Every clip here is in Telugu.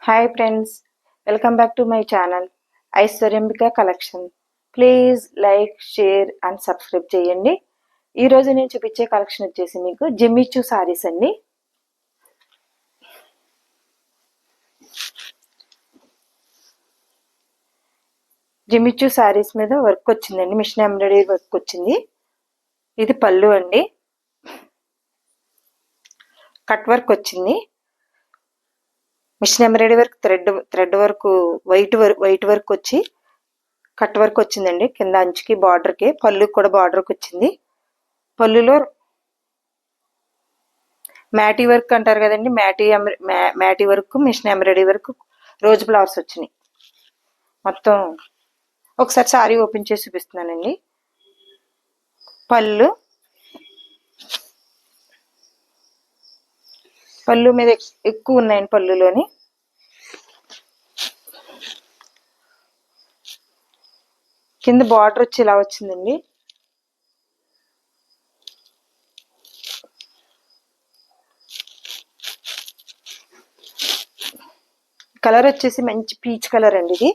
Hi friends, welcome back to my channel Aishwaryambika collection. Please like, share and subscribe చేయండి. ఈరోజు నేను చూపించే కలెక్షన్ వచ్చేసి మీకు జిమ్మిచూ సారీస్ అండి. జిమ్మిచూ సారీస్ మీద వర్క్ వచ్చిందండి, మిషన్ ఎంబ్రాయిడరీ వర్క్ వచ్చింది. ఇది పళ్ళు అండి, కట్ వర్క్ వచ్చింది. Machine embroidery work thread work white work వచ్చి కట్ వర్క్ వచ్చిందండి. కింద అంచుకి బార్డర్కి, పళ్ళు కూడా బార్డర్కి వచ్చింది. పళ్ళులో మ్యాటీ వర్క్ అంటారు కదండి, మ్యాటీ work, machine embroidery work, rose flowers వచ్చినాయి. మొత్తం ఒకసారి సారీ ఓపెన్ చేసి చూపిస్తున్నానండి. పళ్ళు మీద ఎక్కువ ఉన్నాయండి. పళ్ళులోని కింద బార్డర్ వచ్చి ఇలా వచ్చిందండి. కలర్ వచ్చేసి మంచి పీచ్ కలర్ అండి. ఇది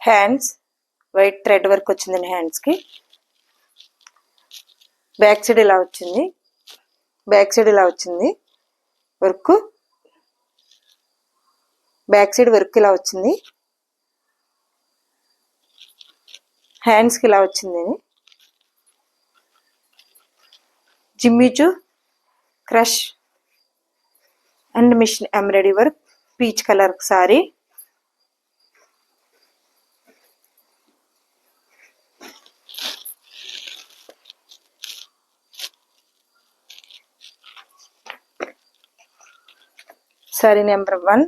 హ్యాండ్స్ వైట్ థ్రెడ్ వర్క్ వచ్చిందండి. హ్యాండ్స్కి బ్యాక్ సైడ్ ఇలా వచ్చింది. వర్క్ బ్యాక్ సైడ్ వర్క్ ఇలా వచ్చింది. హ్యాండ్స్కి ఇలా వచ్చింది. Jimmy Choo crush and machine embroidery work, peach colour sari. Sari number 1,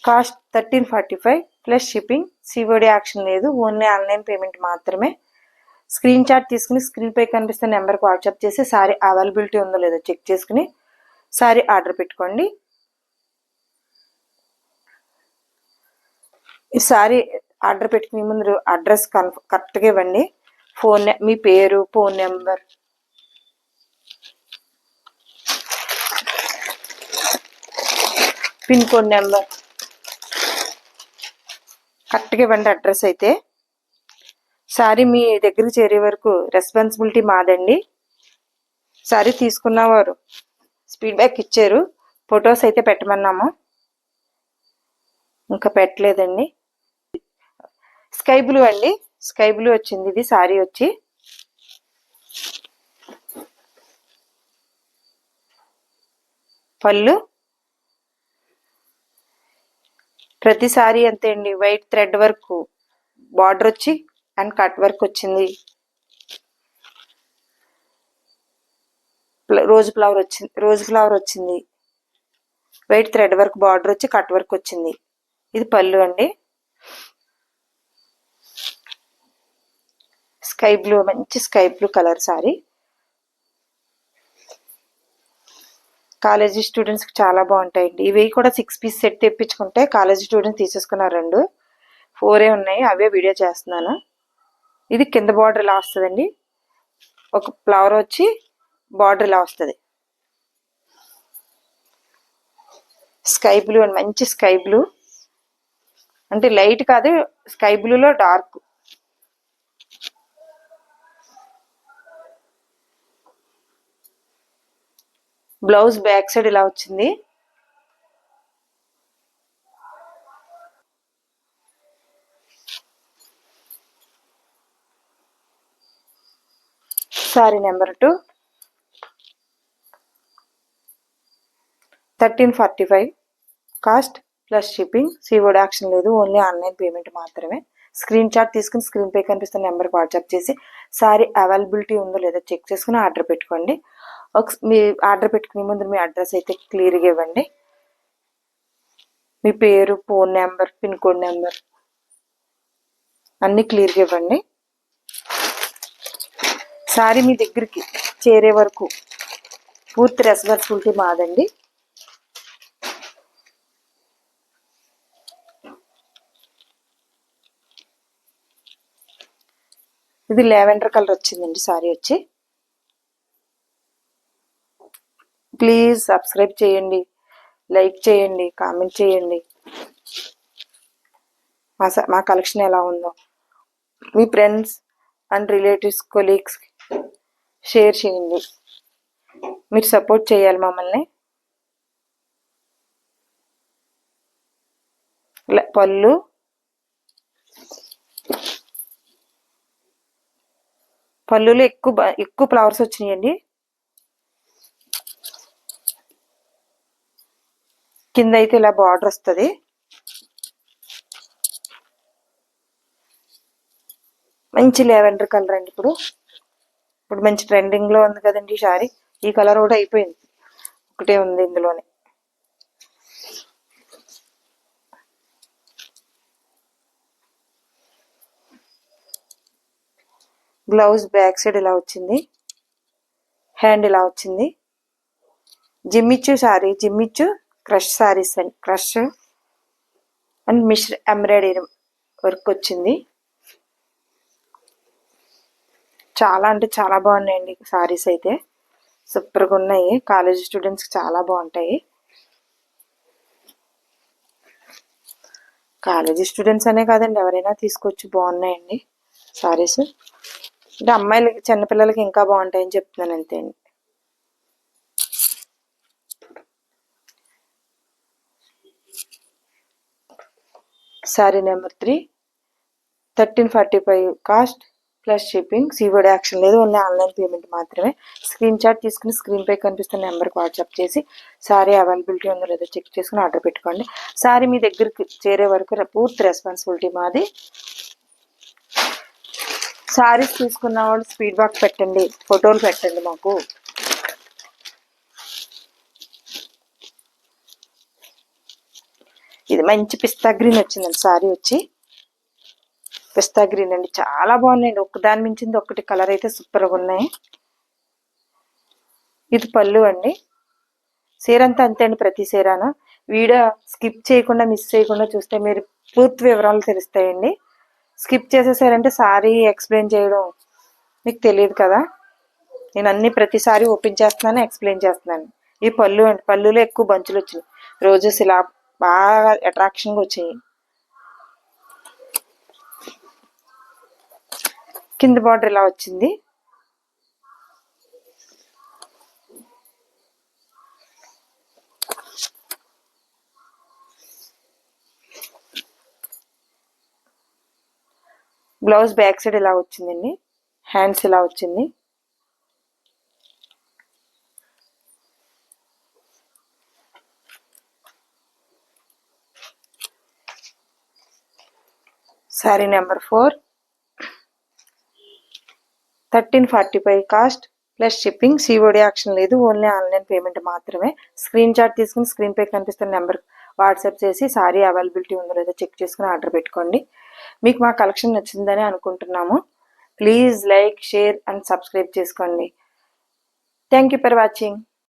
cost 1345 plus shipping. COD option లేదు, ఓన్లీ ఆన్లైన్ పేమెంట్ మాత్రమే. స్క్రీన్ షాట్ తీసుకుని స్క్రీన్ పై కనిపిస్తున్న నెంబర్కి వాట్సాప్ చేసి సారీ అవైలబిలిటీ ఉందో లేదో చెక్ చేసుకుని సారీ ఆర్డర్ పెట్టుకోండి. ఈ సారీ ఆర్డర్ పెట్టుకునే ముందు అడ్రస్ కరెక్ట్గా ఇవ్వండి. మీ పేరు, phone number, pin code number కరెక్ట్గా ఇవ్వండి. అడ్రస్ అయితే సారీ మీ దగ్గరికి చేరే వరకు రెస్పాన్సిబిలిటీ మాదండి. సారీ తీసుకున్నవారు ఫీడ్బ్యాక్ ఇచ్చారు, ఫొటోస్ అయితే పెట్టమన్నాము, ఇంకా పెట్టలేదండి. స్కై బ్లూ అండి, స్కై బ్లూ వచ్చింది. ఇది సారీ వచ్చి పళ్ళు ప్రతి సారీ అంతే అండి. వైట్ థ్రెడ్ వర్క్ బార్డర్ వచ్చి అండ్ కట్ వర్క్ వచ్చింది. రోజ్ ఫ్లవర్ వచ్చింది. వైట్ థ్రెడ్ వర్క్ బార్డర్ వచ్చి కట్ వర్క్ వచ్చింది. ఇది పళ్ళు అండి. స్కై బ్లూ, మంచి sky blue colour sorry. College స్టూడెంట్స్కి చాలా బాగుంటాయండి. ఇవి కూడా 6 పీస్ సెట్ తెప్పించుకుంటే కాలేజీ స్టూడెంట్స్ తీసేసుకున్నారు. 4 ఉన్నాయి, అవే వీడియో చేస్తున్నాను. ఇది కింద బార్డర్ ఇలా వస్తుందండి. ఒక ఫ్లవర్ వచ్చి బార్డర్ ఇలా వస్తుంది. స్కై బ్లూ అండి, మంచి స్కై బ్లూ అంటే లైట్ కాదు, స్కై బ్లూలో డార్క్. బ్లౌజ్ బ్యాక్ సైడ్ ఇలా వచ్చింది. Sari number 2, 1345 cost plus shipping. COD option లేదు, ఓన్లీ ఆన్లైన్ పేమెంట్ మాత్రమే. స్క్రీన్ షాట్ తీసుకుని స్క్రీన్ పై కనిపిస్తున్న నెంబర్కి వాట్సాప్ చేసి సారీ అవైలబిలిటీ ఉందో లేదో చెక్ చేసుకుని ఆర్డర్ పెట్టుకోండి. మీ ఆర్డర్ పెట్టుకునే ముందు మీ అడ్రస్ అయితే క్లియర్గా ఇవ్వండి. మీ పేరు, phone number, pin code number అన్నీ క్లియర్గా ఇవ్వండి. సారీ మీ దగ్గరికి చేరే వరకు పూర్తి రెస్పాన్సిబిలిటీ మాదండి. ఇది లావెండర్ కలర్ వచ్చిందండి సారీ వచ్చి. ప్లీజ్ సబ్స్క్రైబ్ చేయండి, లైక్ చేయండి, కామెంట్ చేయండి. మా కలెక్షన్ ఎలా ఉందో మీ friends and relatives, colleagues share చేయండి. మీరు సపోర్ట్ చేయాలి మమ్మల్ని. పళ్ళులో ఎక్కువ ఫ్లవర్స్ వచ్చినాయండి. కింద అయితే ఇలా బార్డర్ వస్తుంది. మంచి లావెండర్ కలర్ అండి. ఇప్పుడు మంచి ట్రెండింగ్ లో ఉంది కదండి సారీ. ఈ కలర్ కూడా అయిపోయింది, ఒకటే ఉంది ఇందులోనే. బ్లౌజ్ బ్యాక్ సైడ్ ఇలా వచ్చింది, హ్యాండ్ ఇలా వచ్చింది. జిమ్మిచ్చు సారీ, జిమ్మిచ్చు క్రష్ సారీస్ అండి. Crush and Mishra embroidery work వచ్చింది. చాలా అంటే చాలా బాగున్నాయండి సారీస్ అయితే, సూపర్గా ఉన్నాయి. కాలేజ్ స్టూడెంట్స్కి చాలా బాగుంటాయి. కాలేజీ స్టూడెంట్స్ అనే కాదండి, ఎవరైనా తీసుకోవచ్చు, బాగున్నాయండి సారీస్. అంటే అమ్మాయిలకి, చిన్నపిల్లలకి ఇంకా బాగుంటాయని చెప్తున్నాను అంతే అండి. Sorry number 3, 1345 cost plus shipping. COD action లేదు, ఓన్లీ ఆన్లైన్ పేమెంట్ మాత్రమే. స్క్రీన్ షాట్ తీసుకుని స్క్రీన్ పై కనిపిస్తున్న నెంబర్కి వాట్సాప్ చేసి సారీ అవైలబిలిటీ ఉందో లేదో చెక్ చేసుకుని ఆర్డర్ పెట్టుకోండి. సారీ మీ దగ్గరికి చేరే వరకు పూర్తి రెస్పాన్సిబిలిటీ మాది. సారీస్ తీసుకున్న వాళ్ళు ఫీడ్బ్యాక్ పెట్టండి, ఫోటోలు పెట్టండి మాకు. ఇది మంచి పిస్తా గ్రీన్ వచ్చిందండి సారీ వచ్చి. పిస్తా గ్రీన్ అండి, చాలా బాగున్నాయండి. ఒకదాని మించింది ఒకటి కలర్ అయితే సూపర్గా ఉన్నాయి. ఇది పళ్ళు అండి. చీర అంతా అంతే అండి, ప్రతి చీరాను. వీడియో స్కిప్ చేయకుండా, మిస్ చేయకుండా చూస్తే మీరు పూర్తి వివరాలు తెలుస్తాయండి. స్కిప్ చేసేసారంటే సారీ ఎక్స్ప్లెయిన్ చేయడం మీకు తెలియదు కదా. నేను అన్ని ప్రతిసారి ఓపెన్ చేస్తున్నాను, ఎక్స్ప్లెయిన్ చేస్తున్నాను. ఈ పళ్ళు అండి, పళ్ళులో ఎక్కువ బంచులు వచ్చినాయి. రోజెస్ ఇలా బాగా అట్రాక్షన్గా వచ్చాయి. కింద బార్డర్ ఇలా వచ్చింది. బ్లౌజ్ బ్యాక్ సైడ్ ఇలా వచ్చిందండి, హ్యాండ్స్ ఇలా వచ్చింది. Sari number 4, 1345 cost plus shipping. COD action లేదు, ఓన్లీ ఆన్లైన్ పేమెంట్ మాత్రమే. స్క్రీన్ షాట్ తీసుకుని స్క్రీన్ పై కనిపిస్తున్న నెంబర్ వాట్సాప్ చేసి సారీ అవైలబిలిటీ ఉందో లేదో చెక్ చేసుకుని ఆర్డర్ పెట్టుకోండి. మీకు మా కలెక్షన్ నచ్చిందని అనుకుంటున్నాము. Please like, share and subscribe చేసుకోండి. Thank you for watching.